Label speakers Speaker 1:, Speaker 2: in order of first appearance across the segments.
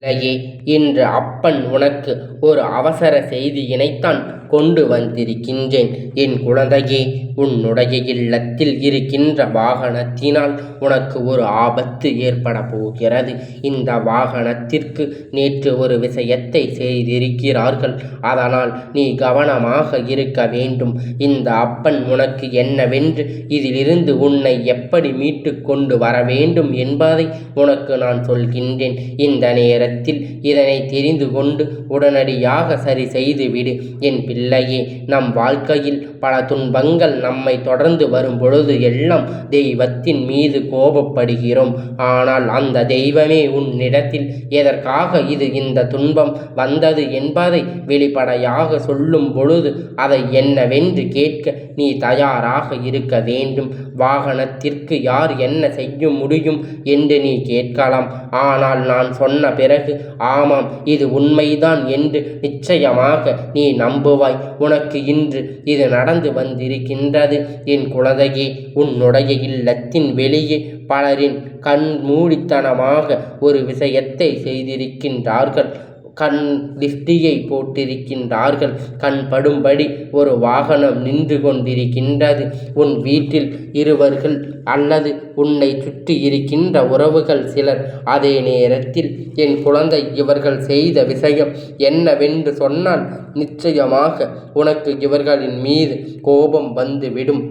Speaker 1: இல்லையே, இன்று அப்பன் உனக்கு ஒரு அவசர செய்தியினைத்தான் கொண்டு வந்திருக்கின்றேன். என் குழந்தையே, உன்னுடைய இல்லத்தில் இருக்கின்ற வாகனத்தினால் உனக்கு ஒரு ஆபத்து ஏற்பட போகிறது. இந்த வாகனத்திற்கு நேற்று ஒரு விஷயத்தை செய்திருக்கிறார்கள். அதனால் நீ கவனமாக இருக்க வேண்டும். இந்த அப்பன் உனக்கு என்னவென்று, இதிலிருந்து உன்னை எப்படி மீட்டு கொண்டு வர வேண்டும் என்பதை உனக்கு நான் சொல்கின்றேன். இந்த நேரத்தில் இதனை தெரிந்து கொண்டு உடனடியாக சரி செய்துவிடு. என் பிள்ளையே, நம் வாழ்க்கையில் பல துன்பங்கள் நம்மை தொடர்ந்து வரும் பொழுது எல்லாம் தெய்வத்தின் மீது கோபப்படுகிறோம். ஆனால் அந்த தெய்வமே உன்னிடத்தில் எதற்காக இந்த துன்பம் வந்தது என்பதை வெளிப்படையாக சொல்லும் பொழுது அதை என்னவென்று கேட்க நீ தயாராக இருக்க வேண்டும். வாகனத்திற்கு யார் என்ன செய்ய முடியும் என்று நீ கேட்கலாம். ஆனால் நான் சொன்ன பிறகு ஆமாம், இது உண்மைதான் என்று நிச்சயமாக நீ நம்புவாய். உனக்கு இன்று இது நடந்து வந்திருக்கின்றது. என் குழந்தையே, உன்னுடைய இல்லத்தின் வெளியே பலரின் கண் மூடித்தனமாக ஒரு விஷயத்தை செய்திருக்கின்றார்கள். கண் திஷ்டியை போட்டிருக்கின்றார்கள். கண் படும்படி ஒரு வாகனம் நின்று கொண்டிருக்கின்றது. உன் வீட்டில் இருவர்கள் அல்லது உன்னை சுற்றி இருக்கின்ற உறவுகள் சிலர். அதே நேரத்தில் என் குழந்தை, இவர்கள் செய்த விஷயம் என்னவென்று சொன்னால் நிச்சயமாக உனக்கு இவர்களின் மீது கோபம் வந்துவிடும்.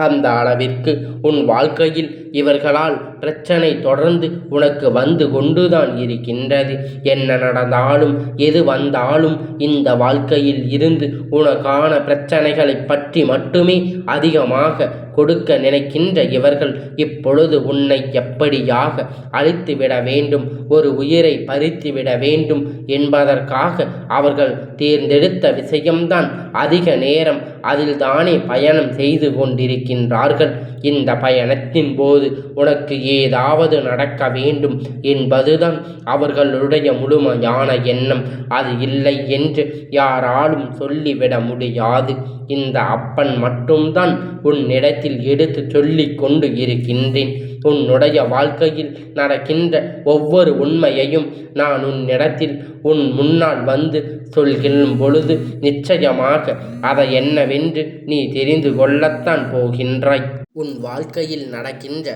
Speaker 1: அந்த அளவிற்கு உன் வாழ்க்கையில் இவர்களால் பிரச்சனை தொடர்ந்து உனக்கு வந்து கொண்டுதான் இருக்கின்றது. என்ன நடந்தாலும் எது வந்தாலும் இந்த வாழ்க்கையில் இருந்து உனக்கான பிரச்சனைகளை பற்றி மட்டுமே அதிகமாக கொடுக்க நினைக்கின்ற இவர்கள் இப்பொழுது உன்னை எப்படியாக அழித்துவிட வேண்டும், ஒரு உயிரை பறித்துவிட வேண்டும் என்பதற்காக அவர்கள் தேர்ந்தெடுத்த விஷயம்தான். அதிக நேரம் அதில் தானே பயணம் செய்து கொண்டிருக்கின்றார்கள். இந்த பயணத்தின் போது உனக்கு ஏதாவது நடக்க வேண்டும் என்பதுதான் அவர்களுடைய முழுமையான எண்ணம். அது இல்லை என்று யாராலும் சொல்லிவிட முடியாது. இந்த அப்பன் மட்டும்தான் உன்னிடத்தில் எடுத்து சொல்லிக் கொண்டு இருக்கின்றேன். உன்னுடைய வாழ்க்கையில் நடக்கின்ற ஒவ்வொரு உண்மையையும் நான் உன்னிடத்தில் உன் முன்னால் வந்து சொல்கின்ற பொழுது நிச்சயமாக அதை என்னவென்று நீ தெரிந்து கொள்ளத்தான் போகின்றாய். உன் வாழ்க்கையில் நடக்கின்ற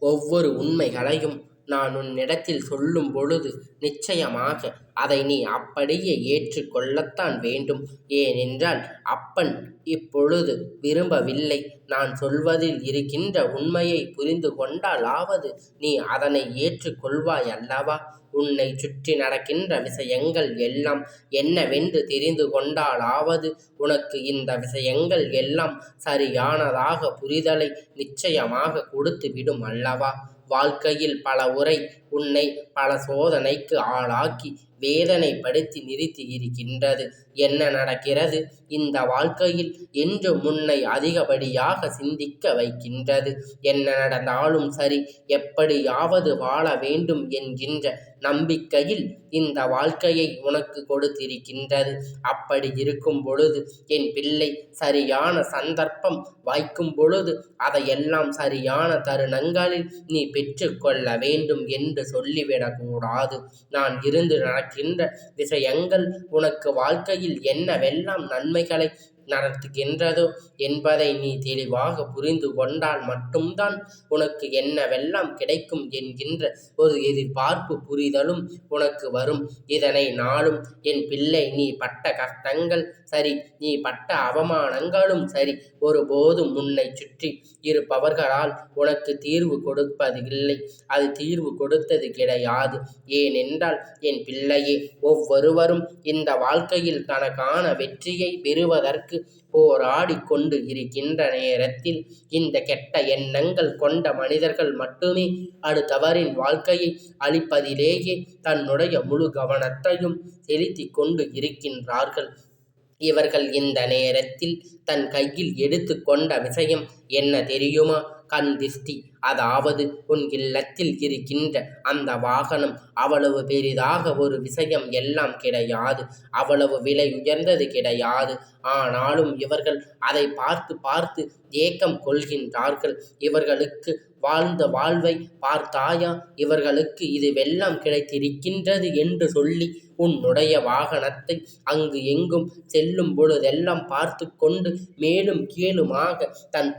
Speaker 1: ஒவ்வொரு உண்மைகளையும் நான் உன்னிடத்தில் சொல்லும் பொழுது நிச்சயமாக அதை நீ அப்படியே ஏற்றுக்கொள்ளத்தான் வேண்டும். ஏனென்றால் அப்பன் இப்பொழுது விரும்பவில்லை. நான் சொல்வதில் இருக்கின்ற உண்மையை புரிந்து கொண்டாலாவது நீ அதனை ஏற்றுக்கொள்வாய் அல்லவா? உன்னை சுற்றி நடக்கின்ற விஷயங்கள் எல்லாம் என்னவென்று தெரிந்து கொண்டாலாவது உனக்கு இந்த விஷயங்கள் எல்லாம் சரியானதாக புரிதலை நிச்சயமாக கொடுத்துவிடும் அல்லவா? வாழ்க்கையில் பல உரை உன்னை பல சோதனைக்கு ஆளாக்கி வேதனைப்படுத்தி நிறுத்தி இருக்கின்றது. என்ன நடக்கிறது இந்த வாழ்க்கையில் என்று முன்னை அதிகப்படியாக சிந்திக்க வைக்கின்றது. என்ன நடந்தாலும் சரி, எப்படியாவது வாழ வேண்டும் என்கின்ற நம்பிக்கையில் இந்த வாழ்க்கையை உனக்கு கொடுத்திருக்கின்றது. அப்படி இருக்கும் பொழுது என் பிள்ளை, சரியான சந்தர்ப்பம் வாய்க்கும் பொழுது அதையெல்லாம் சரியான தருணங்களில் நீ பெற்றுக்கொள்ள வேண்டும் என்று சொல்லிவிடக்கூடாது. நான் இருந்து நடக்கின்ற விஷயங்கள் உனக்கு வாழ்க்கையில் என்னவெல்லாம் நன்மைகளை நடத்துகின்றதோ என்பதை நீ தெளிவாக புரிந்து கொண்டால் மட்டும்தான் உனக்கு என்னவெல்லாம் கிடைக்கும் என்கின்ற ஒரு எதிர்பார்ப்பு புரிதலும் உனக்கு வரும். இதனை நாளும் என் பிள்ளை, நீ பட்ட கஷ்டங்கள் சரி, நீ பட்ட அவமானங்களும் சரி, ஒருபோதும் உன்னை சுற்றி இருப்பவர்களால் உனக்கு தீர்வு கொடுப்பது இல்லை. அது தீர்வு கொடுத்தது கிடையாது. ஏனென்றால் என் பிள்ளையே, ஒவ்வொருவரும் இந்த வாழ்க்கையில் தனக்கான வெற்றியை பெறுவதற்கு போராடி கொண்டு இருக்கின்ற நேரத்தில் இந்த கெட்ட எண்ணங்கள் கொண்ட மனிதர்கள் மட்டுமே அடுத்தவரின் வாழ்க்கையை அழிப்பதிலேயே தன்னுடைய முழு கவனத்தையும் செலுத்தி கொண்டு இருக்கின்றார்கள். இவர்கள் இந்த நேரத்தில் தன் கையில் எடுத்து கொண்ட விஷயம் என்ன தெரியுமா? கண் திஷ்டி. அதாவது உன் இல்லத்தில் இருக்கின்ற அந்த வாகனம் அவ்வளவு பெரிதாக ஒரு விஷயம் எல்லாம் கிடையாது. அவ்வளவு விலை உயர்ந்தது கிடையாது. ஆனாலும் இவர்கள் அதை பார்த்து பார்த்து ஏக்கம் கொள்கின்றார்கள். இவர்களுக்கு வாழ்ந்த வாழ்வை பார்த்தாயா? இவர்களுக்கு இதுவெல்லாம் கிடைத்திருக்கின்றது என்று சொல்லி உன்னுடைய வாகனத்தை அங்கு எங்கும் செல்லும் பொழுதெல்லாம் பார்த்து கொண்டு மேலும் கீழுமாக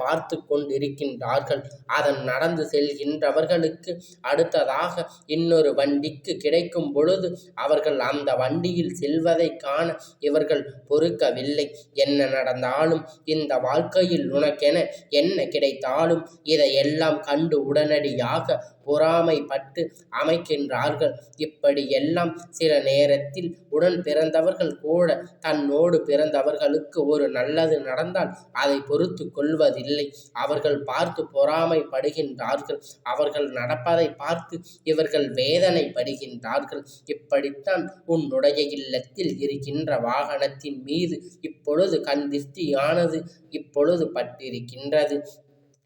Speaker 1: பார்த்து கொண்டிருக்கின்றார்கள். அதன் நடந்து செல்கின்றவர்களுக்கு அடுத்ததாக இன்னொரு வண்டிக்கு கிடைக்கும் பொழுது அவர்கள் அந்த வண்டியில் செல்வதை காண இவர்கள் பொறுக்கவில்லை. என்ன நடந்தாலும் இந்த வாழ்க்கையில் உனக்கென என்ன கிடைத்தாலும் இதையெல்லாம் கண்டு உடனடியாக பொறாமைப்பட்டு அமைக்கின்றார்கள். இப்படி எல்லாம் சில நேரத்தில் உடன் பிறந்தவர்கள் கூட தன்னோடு பிறந்தவர்களுக்கு ஒரு நல்லது நடந்தால் அதை பொறுத்து கொள்வதில்லை. அவர்கள் பார்த்து பொறாமைப்படுகின்றார்கள். அவர்கள் நடப்பதை பார்த்து இவர்கள் வேதனைப்படுகின்றார்கள். இப்படித்தான் உன்னுடைய இல்லத்தில் இருக்கின்ற வாகனத்தின் மீது இப்பொழுது கண் திருஷ்டியானது இப்பொழுது பட்டிருக்கின்றது.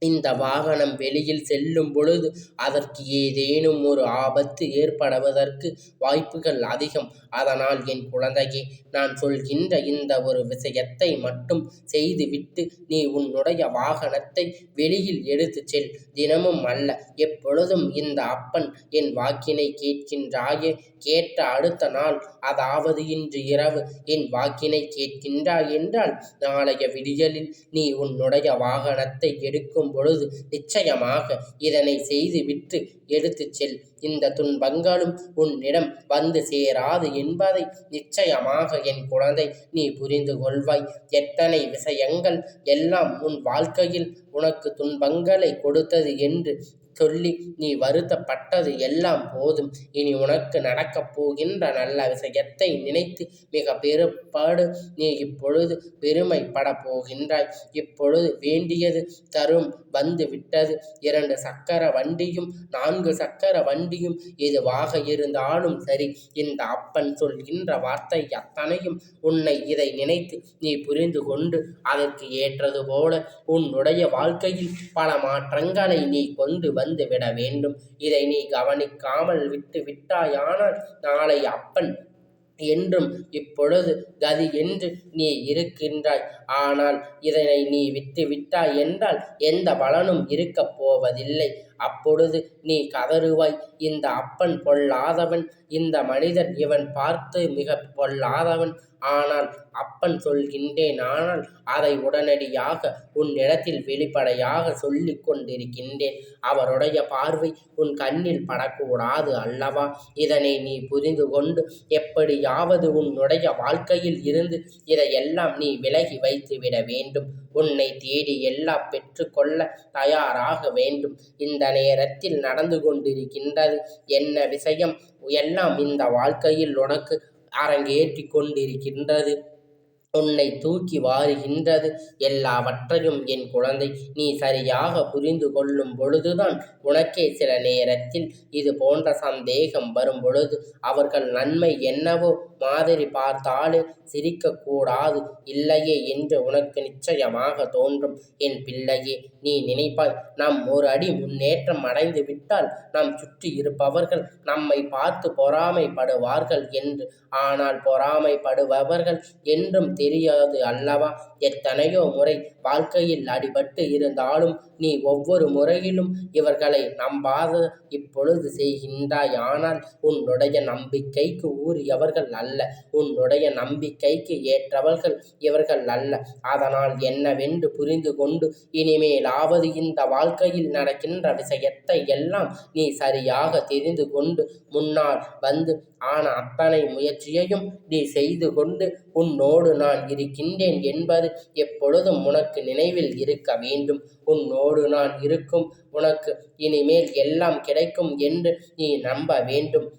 Speaker 1: இந்த வாகனம் வெளியில் செல்லும் பொழுது அதற்கு ஏதேனும் ஒரு ஆபத்து ஏற்படுவதற்கு வாய்ப்புகள் அதிகம். அதனால் என் குழந்தையே, நான் சொல்கின்ற இந்த ஒரு விஷயத்தை மட்டும் செய்துவிட்டு நீ உன்னுடைய வாகனத்தை வெளியில் எடுத்து செல். தினமும் அல்ல, எப்பொழுதும் இந்த அப்பன் என் வாக்கினை கேட்கின்றாயே, கேட்ட அடுத்த நாள், அதாவது இன்று இரவு என் வாக்கினை கேட்கின்றாய் என்றால் நாளைய விடியலில் நீ உன்னுடைய வாகனத்தை எடுக்கும் பொழுது நிச்சயமாக இதனை செய்துவிட்டு எடுத்துச் செல். இந்த துன்பங்களும் உன்னிடம் வந்து சேராது என்பதை நிச்சயமாக என் குழந்தை நீ புரிந்து கொள்வாய். எத்தனை விஷயங்கள் எல்லாம் உன் வாழ்க்கையில் உனக்கு துன்பங்களை கொடுத்தது என்று சொல்லி நீ வருத்தப்பட்டது எல்லாம் போதும். இனி உனக்கு நடக்கப் போகின்ற நல்ல விஷயத்தை நினைத்து மிக பெருப்பாடு நீ இப்பொழுது பெருமைப்பட போகின்றாய். இப்பொழுது வேண்டியது தரும் வந்து விட்டது. 2 சக்கர வண்டியும் 4 சக்கர வண்டியும் எதுவாக இருந்தாலும் சரி, இந்த அப்பன் சொல்கின்ற வார்த்தை அத்தனையும் உன்னை இதை நினைத்து நீ புரிந்து கொண்டு அதற்கு ஏற்றது போல உன்னுடைய வாழ்க்கையில் பல மாற்றங்களை நீ கொண்டு வந்து விட வேண்டும். இதை நீ கவனிக்காமல் விட்டு விட்டாயானால் நாளை அப்பன் என்றும் இப்பொழுது கதி என்று நீ இருக்கின்றாய். ஆனால் இதனை நீ விட்டு விட்டாய் என்றால் எந்த பலனும் இருக்கப் போவதில்லை. அப்பொழுது நீ கதறுவாய், இந்த அப்பன் பொல்லாதவன், இந்த மனிதன் இவன் பார்த்து மிக பொல்லாதவன். ஆனால் அப்பன் சொல்கின்றேன். ஆனால் அதை உடனடியாக உன்னிடத்தில் வெளிப்படையாக சொல்லிக் கொண்டிருக்கின்றேன். அவருடைய பார்வை உன் கண்ணில் படக்கூடாது அல்லவா? இதனை நீ புரிந்து கொண்டு எப்படியாவது உன்னுடைய வாழ்க்கையில் இருந்து இதையெல்லாம் நீ விலகி வைத்துவிட வேண்டும். உன்னை தேடி எல்லாம் பெற்றுக்கொள்ள தயாராக வேண்டும். இந்த நேரத்தில் நடந்து கொண்டிருக்கின்றது என்ன விஷயம் எல்லாம் இந்த வாழ்க்கையில் உனக்கு அரங்கேற்றி கொண்டிருக்கின்றது. உன்னை தூக்கி வாருகின்றது. எல்லாவற்றையும் என் குழந்தை நீ சரியாக புரிந்து கொள்ளும் பொழுதுதான் உனக்கே சில நேரத்தில் இது போன்ற சந்தேகம் வரும் பொழுது அவர்கள் நன்மை என்னவோ மாதிரி பார்த்தாலே சிரிக்கக்கூடாது இல்லையே என்று உனக்கு நிச்சயமாக தோன்றும். என் பிள்ளையே, நீ நினைப்பாய், நாம் ஒரு அடி முன்னேற்றம் அடைந்து விட்டால் நாம் சுற்றி இருப்பவர்கள் நம்மை பார்த்து பொறாமைப்படுவார்கள் என்று. ஆனால் பொறாமைப்படுபவர்கள் என்றும் தெரியாது அல்லவா? எத்தனையோ முறை வாழ்க்கையில் அடிபட்டு இருந்தாலும் நீ ஒவ்வொரு முறையிலும் இவர்களை நம்பாத இப்பொழுது செய்கின்றாய். ஆனால் உன்னுடைய நம்பிக்கைக்கு உரியவர்கள் அல்ல, உன்னுடைய நம்பிக்கைக்கு ஏற்றவர்கள் இவர்கள் அல்ல. அதனால் என்னவென்று புரிந்து கொண்டு இனிமேலாவது இந்த வாழ்க்கையில் நடக்கின்ற விஷயத்தை எல்லாம் நீ சரியாக தெரிந்து கொண்டு முன்னால் வந்து ஆன அத்தனை முயற்சியையும் நீ செய்து கொண்டு உன்னோடு நான் இருக்கின்றேன் என்பது எப்பொழுதும் உனக்கு நினைவில் இருக்க வேண்டும். உன்னோடு நான் இருக்கும் உனக்கு இனிமேல் எல்லாம் கிடைக்கும் என்று நீ நம்ப வேண்டும்.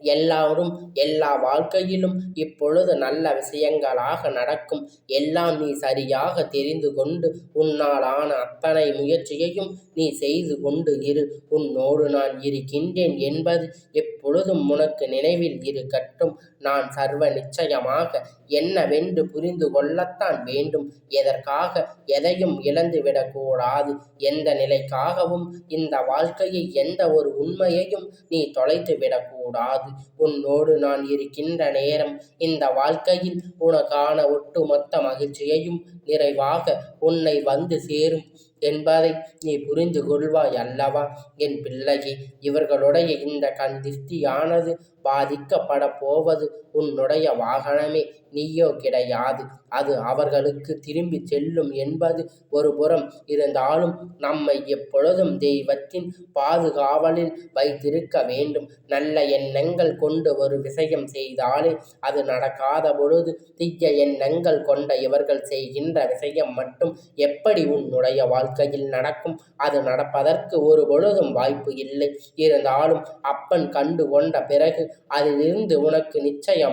Speaker 1: எல்லாரும் எல்லா வாழ்க்கையிலும் இப்பொழுது நல்ல விஷயங்களாக நடக்கும். எல்லாம் நீ சரியாக தெரிந்து கொண்டு உன்னாலான அத்தனை முயற்சியையும் நீ செய்து கொண்டு இரு. உன்னோடு நான் இருக்கின்றேன் என்பது எப்பொழுதும் உனக்கு நினைவில் இருக்கட்டும். நான் சர்வ நிச்சயமாக என்னவென்று புரிந்து கொள்ளத்தான் வேண்டும். எதற்காக எதையும் இழந்துவிடக்கூடாது. எந்த நிலைக்காகவும் இந்த வாழ்க்கையை எந்த ஒரு உண்மையையும் நீ தொலைத்து விடக்கூடாது. உன்னோடு நான் இருக்கின்ற நேரம் இந்த வாழ்க்கையில் உனக்கான ஒட்டுமொத்த மகிழ்ச்சியையும் நிறைவாக உன்னை வந்து சேரும். என்பதை நீ புரிந்து கொள்வாய் அல்லவா என் பிள்ளையே. இவர்களுடைய இந்த கண் திருஷ்டியானது பாதிக்கப்பட போவது உன்னுடைய வாகனமே, நீயோ கிடையாது. அது அவர்களுக்கு திரும்பி செல்லும் என்பது ஒரு புறம் இருந்தாலும் நம்மை எப்பொழுதும் தெய்வத்தின் பாதுகாவலில் வைத்திருக்க வேண்டும். நல்ல எண்ணங்கள் கொண்டு ஒரு விஷயம் செய்தாலே அது நடக்காத பொழுது தீய எண்ணங்கள் கொண்ட இவர்கள் செய்கின்ற விஷயம் மட்டும் எப்படி உன்னுடைய வாழ்க்கையில் நடக்கும்? அது நடப்பதற்கு ஒரு பொழுதும் வாய்ப்பு இல்லை. இருந்தாலும் அப்பன் கண்டு கொண்ட பிறகு அதிலிருந்து உனக்கு நிச்சயமாக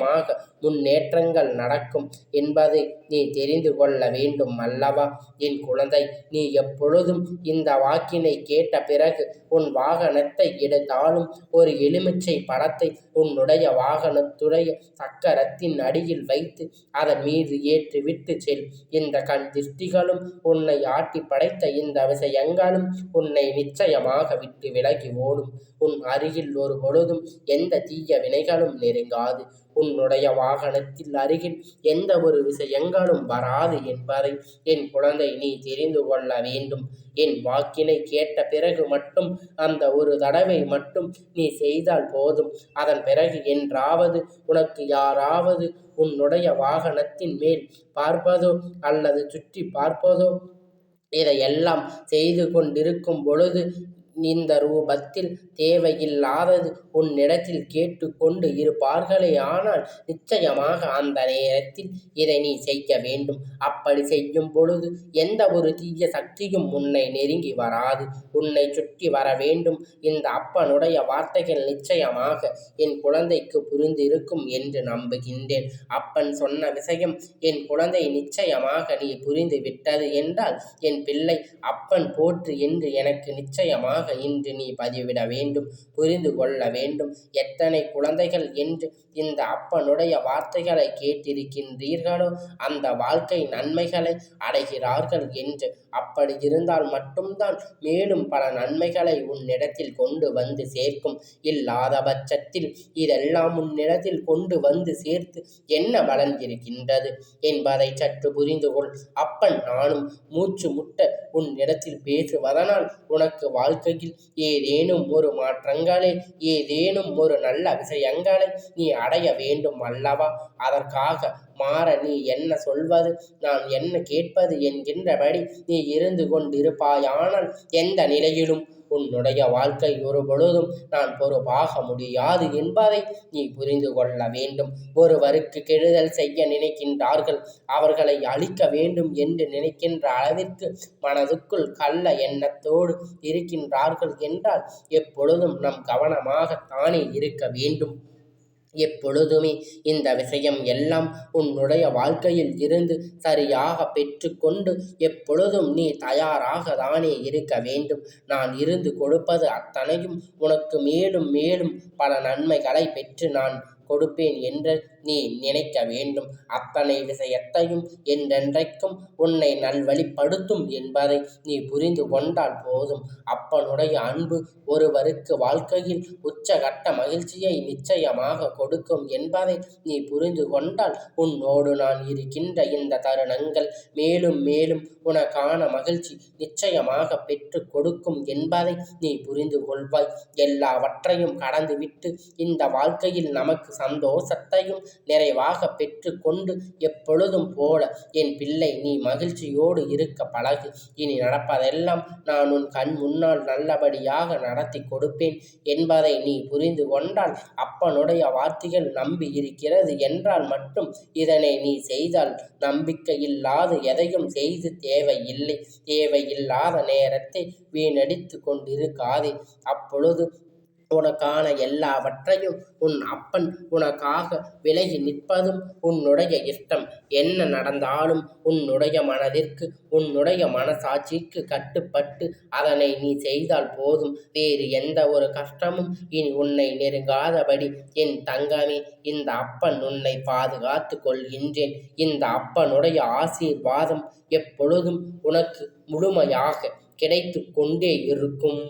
Speaker 1: முன்னேற்றங்கள் நடக்கும் என்பதை நீ தெரிந்து கொள்ள வேண்டும் அல்லவா என் குழந்தை. நீ எப்பொழுதும் இந்த வாக்கினை கேட்ட பிறகு உன் வாகனத்தை எடுத்தாலும் ஒரு எலுமிச்சை பழத்தை உன்னுடைய வாகனத்துடைய சக்கரத்தின் அடியில் வைத்து அதன் மீது ஏற்றிவிட்டு செல். இந்த கண் திருஷ்டிகளும் உன்னை ஆட்டி படைத்த இந்த விஷயங்களும் உன்னை நிச்சயமாக விட்டு விலகி ஓடும். உன் அருகில் ஒரு பொழுதும் எந்த தீய வினைகளும் நெருங்காது. உன்னுடைய வாகனத்தில் அருகில் எந்த ஒரு விஷயங்களும் வராது என்பதை என் குழந்தை நீ தெரிந்து கொள்ள வேண்டும். என் வாக்கினை கேட்ட பிறகு மட்டும் அந்த ஒரு தடவை மட்டும் நீ செய்தால் போதும். அதன் பிறகு என்றாவது உனக்கு யாராவது உன்னுடைய வாகனத்தின் மேல் பார்ப்பதோ அல்லது சுற்றி பார்ப்பதோ இதையெல்லாம் செய்து கொண்டிருக்கும் பொழுது இந்த ரூபத்தில் தேவையில்லாதது உன்னிடத்தில் கேட்டு கொண்டு இருப்பார்களே, ஆனால் நிச்சயமாக அந்த நேரத்தில் இதை நீ செய்ய வேண்டும். அப்படி செய்யும் பொழுது எந்த ஒரு தீய சக்தியும் உன்னை நெருங்கி வராது. உன்னை சுற்றி வர வேண்டும். இந்த அப்பனுடைய வார்த்தைகள் நிச்சயமாக என் குழந்தைக்கு புரிந்திருக்கும் என்று நம்புகின்றேன். அப்பன் சொன்ன விஷயம் என் குழந்தை நிச்சயமாக நீ புரிந்து விட்டது என்றால் என் பிள்ளை, அப்பன் போற்று என்று எனக்கு நிச்சயமாக இன்று நீ பதிவிட வேண்டும், புரிந்து கொள்ள வேண்டும். எத்தனை குழந்தைகள் என்று இந்த அப்பனுடைய வார்த்தைகளை கேட்டிருக்கின்றீர்களோ அந்த வாழ்க்கை நன்மைகளை அடைகிறார்கள் என்று. அப்படி இருந்தால் மட்டும்தான் மேலும் பல நன்மைகளை உன்னிடத்தில் கொண்டு வந்து சேர்க்கும். இல்லாத பட்சத்தில் இதெல்லாம் உன்னிடத்தில் கொண்டு வந்து சேர்த்து என்ன பலன் இருக்கின்றது என்பதை சற்று புரிந்து கொள். அப்பன் நானும் மூச்சு முட்ட உன்னிடத்தில் பேசுவதனால் உனக்கு வாழ்க்கையில் ஏதேனும் ஒரு மாற்றங்களை, ஏதேனும் ஒரு நல்ல விஷயங்களை நீ அடைய வேண்டும் அல்லவா? அதற்காக மாற நீ என்ன சொல்வது, நான் என்ன கேட்பது என்கின்றபடி நீ இருந்து கொண்டிருப்பாயானால் எந்த நிலையிலும் உன்னுடைய வாழ்க்கை ஒரு பொழுதும் நான் பொறுப்பாக முடியாது என்பதை நீ புரிந்து கொள்ள வேண்டும். ஒருவருக்கு கெடுதல் செய்ய நினைக்கின்றார்கள், அவர்களை அழிக்க வேண்டும் என்று நினைக்கின்ற அளவிற்கு மனதுக்குள் கள்ள எண்ணத்தோடு இருக்கின்றார்கள் என்றால் எப்பொழுதும் நம் கவனமாகத்தானே இருக்க வேண்டும். எப்பொழுதுமே இந்த விஷயம் எல்லாம் உன்னுடைய வாழ்க்கையில் இருந்து சரியாக பெற்று கொண்டு எப்பொழுதும் நீ தயாராக தானே இருக்க வேண்டும். நான் இருந்து கொடுப்பது அத்தனையும் உனக்கு மேலும் மேலும் பல நன்மைகளை பெற்று நான் கொடுப்பேன் என்று நீ நினைக்க வேண்டும். அத்தனை விஷயத்தையும் என்றென்றைக்கும் உன்னை நல்வழிப்படுத்தும் என்பதை நீ புரிந்து கொண்டால் போதும். அப்பனுடைய அன்பு ஒருவருக்கு வாழ்க்கையில் உச்சகட்ட மகிழ்ச்சியை நிச்சயமாக கொடுக்கும் என்பதை நீ புரிந்து கொண்டால் உன்னோடு நான் இருக்கின்ற இந்த தருணங்கள் மேலும் மேலும் உனக்கான மகிழ்ச்சி நிச்சயமாக பெற்று கொடுக்கும் என்பதை நீ புரிந்து கொள்வாய். எல்லாவற்றையும் கடந்துவிட்டு இந்த வாழ்க்கையில் நமக்கு சந்தோஷத்தையும் நிறைவாக பெற்று கொண்டு எப்பொழுதும் போல என் பிள்ளை நீ மகிழ்ச்சியோடு இருக்க பழகு. இனி நடப்பதெல்லாம் நான் உன் கண் முன்னால் நல்லபடியாக நடத்தி கொடுப்பேன் என்பதை நீ புரிந்து கொண்டால் அப்பனுடைய வார்த்தைகள் நம்பி இருக்கிறது என்றால் மட்டும் இதனை நீ செய்தால், நம்பிக்கை இல்லாது எதையும் செய்து தேவையில்லை. தேவையில்லாத நேரத்தை வீணடித்து கொண்டிருக்காதே. அப்பொழுது உனக்கான எல்லாவற்றையும் உன் அப்பன் உனக்காக விலகி நிற்பதும் உன்னுடைய இஷ்டம். என்ன நடந்தாலும் உன்னுடைய மனதிற்கு, உன்னுடைய மனசாட்சிக்கு கட்டுப்பட்டு அதனை நீ செய்தால் போதும். வேறு எந்த ஒரு கஷ்டமும் இனி உன்னை நெருங்காதபடி என் தங்கமே, இந்த அப்பன் உன்னை பாதுகாத்து கொள்கின்றேன். இந்த அப்பனுடைய ஆசீர்வாதம் எப்பொழுதும் உனக்கு முழுமையாக கிடைத்து கொண்டே இருக்கும்.